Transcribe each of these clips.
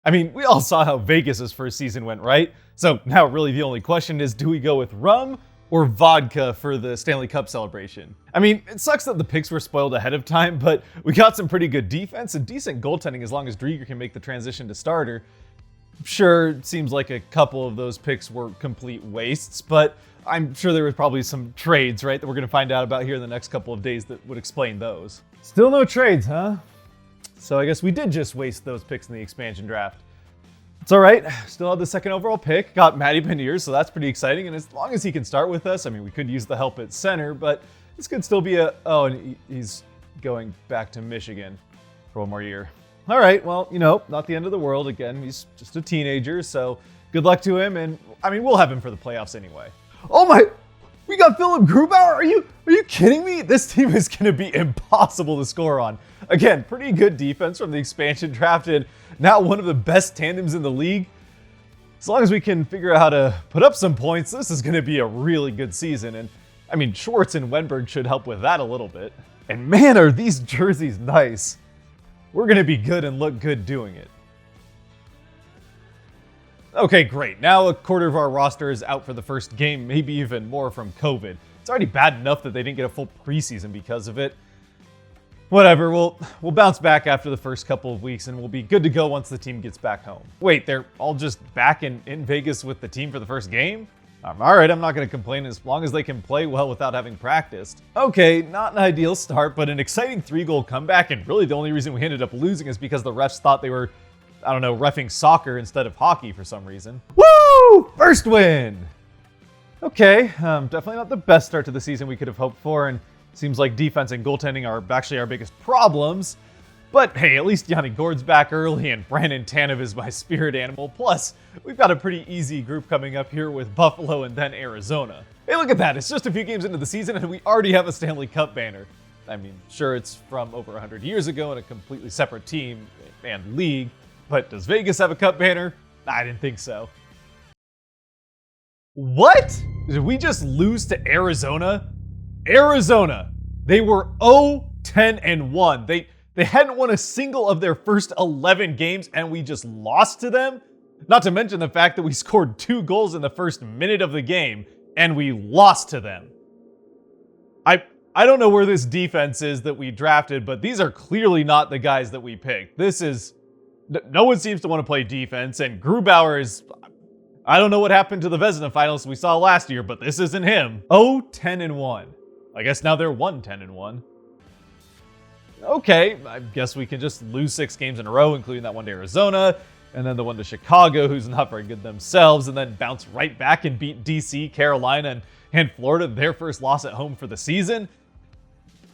I mean, we all saw how Vegas' first season went, right? So now really the only question is, do we go with rum or vodka for the Stanley Cup celebration? I mean, it sucks that the picks were spoiled ahead of time, but we got some pretty good defense and decent goaltending as long as Drieger can make the transition to starter. Sure, it seems like a couple of those picks were complete wastes, but I'm sure there was probably some trades, right, that we're going to find out about here in the next couple of days that would explain those. Still no trades, huh? So I guess we did just waste those picks in the expansion draft. It's all right. Still had the second overall pick. Got Matty Beniers, so that's pretty exciting. And as long as he can start with us, I mean, we could use the help at center, but this could still be a... Oh, and he's going back to Michigan for one more year. All right, well, you know, not the end of the world. Again, he's just a teenager, so good luck to him. And I mean, we'll have him for the playoffs anyway. Oh my... We got Philip Grubauer? Are you kidding me? This team is going to be impossible to score on. Again, pretty good defense from the expansion draft and now one of the best tandems in the league. As long as we can figure out how to put up some points, this is going to be a really good season. And I mean, Schwartz and Wenberg should help with that a little bit. And man, are these jerseys nice. We're going to be good and look good doing it. Okay, great. Now a quarter of our roster is out for the first game, maybe even more from COVID. It's already bad enough that they didn't get a full preseason because of it. Whatever, we'll bounce back after the first couple of weeks and we'll be good to go once the team gets back home. Wait, they're all just back in Vegas with the team for the first game? All right, I'm not going to complain as long as they can play well without having practiced. Okay, not an ideal start, but an exciting 3-goal comeback, and really the only reason we ended up losing is because the refs thought they were, I don't know, reffing soccer instead of hockey for some reason. Woo! First win! Okay, definitely not the best start to the season we could have hoped for, and seems like defense and goaltending are actually our biggest problems. But hey, at least Yanni Gourde's back early, and Brandon Tanev is my spirit animal. Plus, we've got a pretty easy group coming up here with Buffalo and then Arizona. Hey, look at that. It's just a few games into the season, and we already have a Stanley Cup banner. I mean, sure, it's from over 100 years ago in a completely separate team and league, but does Vegas have a cup banner? I didn't think so. What? Did we just lose to Arizona? Arizona! They were 0-10-1. They hadn't won a single of their first 11 games, and we just lost to them? Not to mention the fact that we scored 2 goals in the first minute of the game, and we lost to them. I don't know where this defense is that we drafted, but these are clearly not the guys that we picked. No one seems to want to play defense, and Grubauer is... I don't know what happened to the Vezina finalists we saw last year, but this isn't him. 0-10-1. I guess now they're 1-10-1. Okay, I guess we can just lose 6 games in a row, including that one to Arizona, and then the one to Chicago, who's not very good themselves, and then bounce right back and beat DC, Carolina, and Florida, their first loss at home for the season.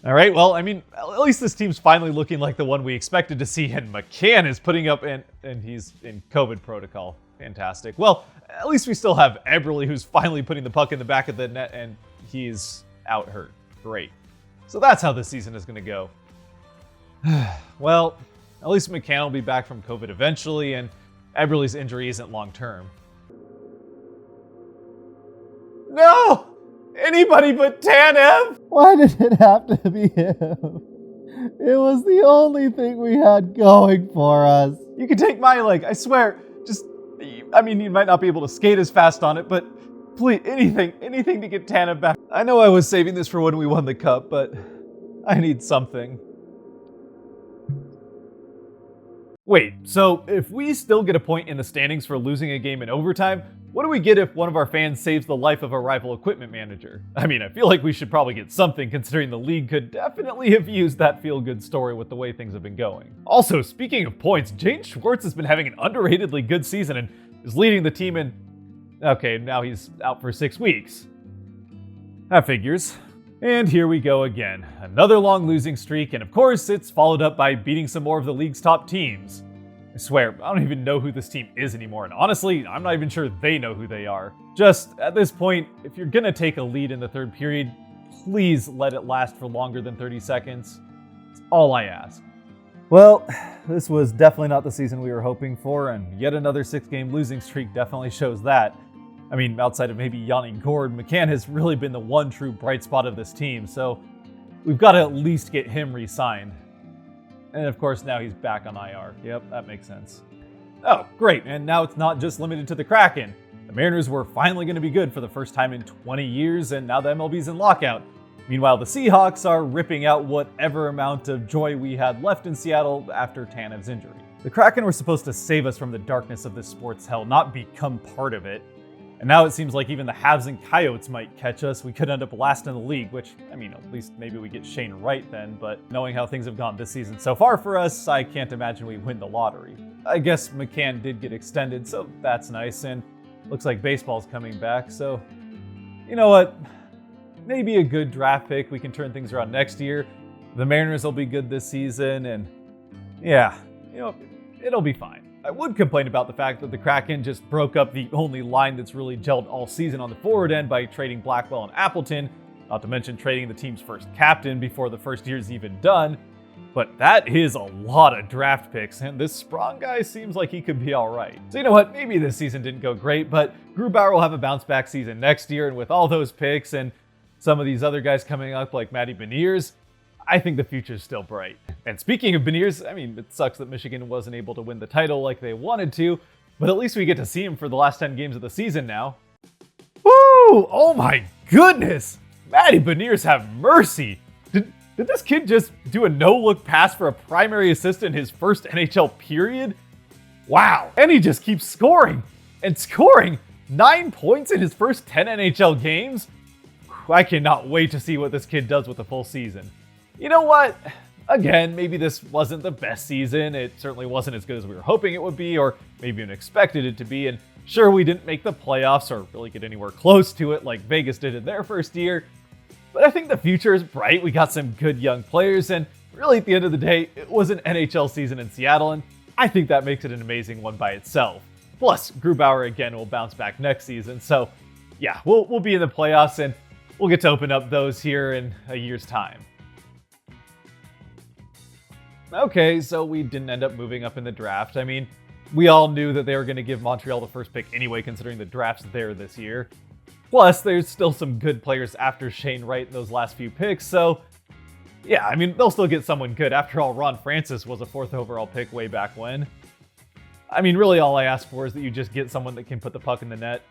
All right, well, I mean, at least this team's finally looking like the one we expected to see, and McCann is putting up, and he's in COVID protocol. Fantastic. Well, at least we still have Eberle, who's finally putting the puck in the back of the net, and he's out hurt. Great. So that's how this season is going to go. Well, at least McCann will be back from COVID eventually, and Eberle's injury isn't long-term. No! Anybody but Tanev? Why did it have to be him? It was the only thing we had going for us. You can take my leg, I swear. I mean, you might not be able to skate as fast on it, but please, anything to get Tanev back. I know I was saving this for when we won the cup, but I need something. Wait, so if we still get a point in the standings for losing a game in overtime, what do we get if one of our fans saves the life of a rival equipment manager? I mean, I feel like we should probably get something considering the league could definitely have used that feel-good story with the way things have been going. Also, speaking of points, James Schwartz has been having an underratedly good season and is leading the team in... Okay, now he's out for 6 weeks. That figures. And here we go again. Another long losing streak, and of course, it's followed up by beating some more of the league's top teams. I swear, I don't even know who this team is anymore, and honestly, I'm not even sure they know who they are. Just, at this point, if you're gonna take a lead in the third period, please let it last for longer than 30 seconds. It's all I ask. Well, this was definitely not the season we were hoping for, and yet another 6-game losing streak definitely shows that. I mean, outside of maybe Yanni Gourde, McCann has really been the one true bright spot of this team, so we've got to at least get him re-signed. And of course, now he's back on IR. Yep, that makes sense. Oh, great, and now it's not just limited to the Kraken. The Mariners were finally going to be good for the first time in 20 years, and now the MLB's in lockout. Meanwhile, the Seahawks are ripping out whatever amount of joy we had left in Seattle after Tanev's injury. The Kraken were supposed to save us from the darkness of this sports hell, not become part of it. And now it seems like even the Habs and Coyotes might catch us. We could end up last in the league, which, I mean, at least maybe we get Shane Wright then, but knowing how things have gone this season so far for us, I can't imagine we win the lottery. I guess McCann did get extended, so that's nice, and looks like baseball's coming back, so you know what? Maybe a good draft pick. We can turn things around next year. The Mariners will be good this season, and yeah, you know, it'll be fine. I would complain about the fact that the Kraken just broke up the only line that's really gelled all season on the forward end by trading Blackwell and Appleton, not to mention trading the team's first captain before the first year's even done. But that is a lot of draft picks, and this Sprong guy seems like he could be alright. So you know what, maybe this season didn't go great, but Grubauer will have a bounce back season next year, and with all those picks and some of these other guys coming up like Matty Beniers, I think the future's still bright. And speaking of Beniers, I mean, it sucks that Michigan wasn't able to win the title like they wanted to, but at least we get to see him for the last 10 games of the season now. Woo! Oh my goodness! Matty Beniers, have mercy! Did this kid just do a no-look pass for a primary assist in his first NHL period? Wow. And he just keeps scoring. And scoring 9 points in his first 10 NHL games? I cannot wait to see what this kid does with the full season. You know what? Again, maybe this wasn't the best season. It certainly wasn't as good as we were hoping it would be, or maybe even expected it to be. And sure, we didn't make the playoffs or really get anywhere close to it like Vegas did in their first year. But I think the future is bright. We got some good young players, and really at the end of the day, it was an NHL season in Seattle, and I think that makes it an amazing one by itself. Plus, Grubauer again will bounce back next season, so yeah, we'll be in the playoffs, and we'll get to open up those here in a year's time. Okay, so we didn't end up moving up in the draft. I mean, we all knew that they were going to give Montreal the first pick anyway, considering the draft's there this year. Plus, there's still some good players after Shane Wright in those last few picks, so yeah, I mean, they'll still get someone good. After all, Ron Francis was a 4th overall pick way back when. I mean, really all I ask for is that you just get someone that can put the puck in the net.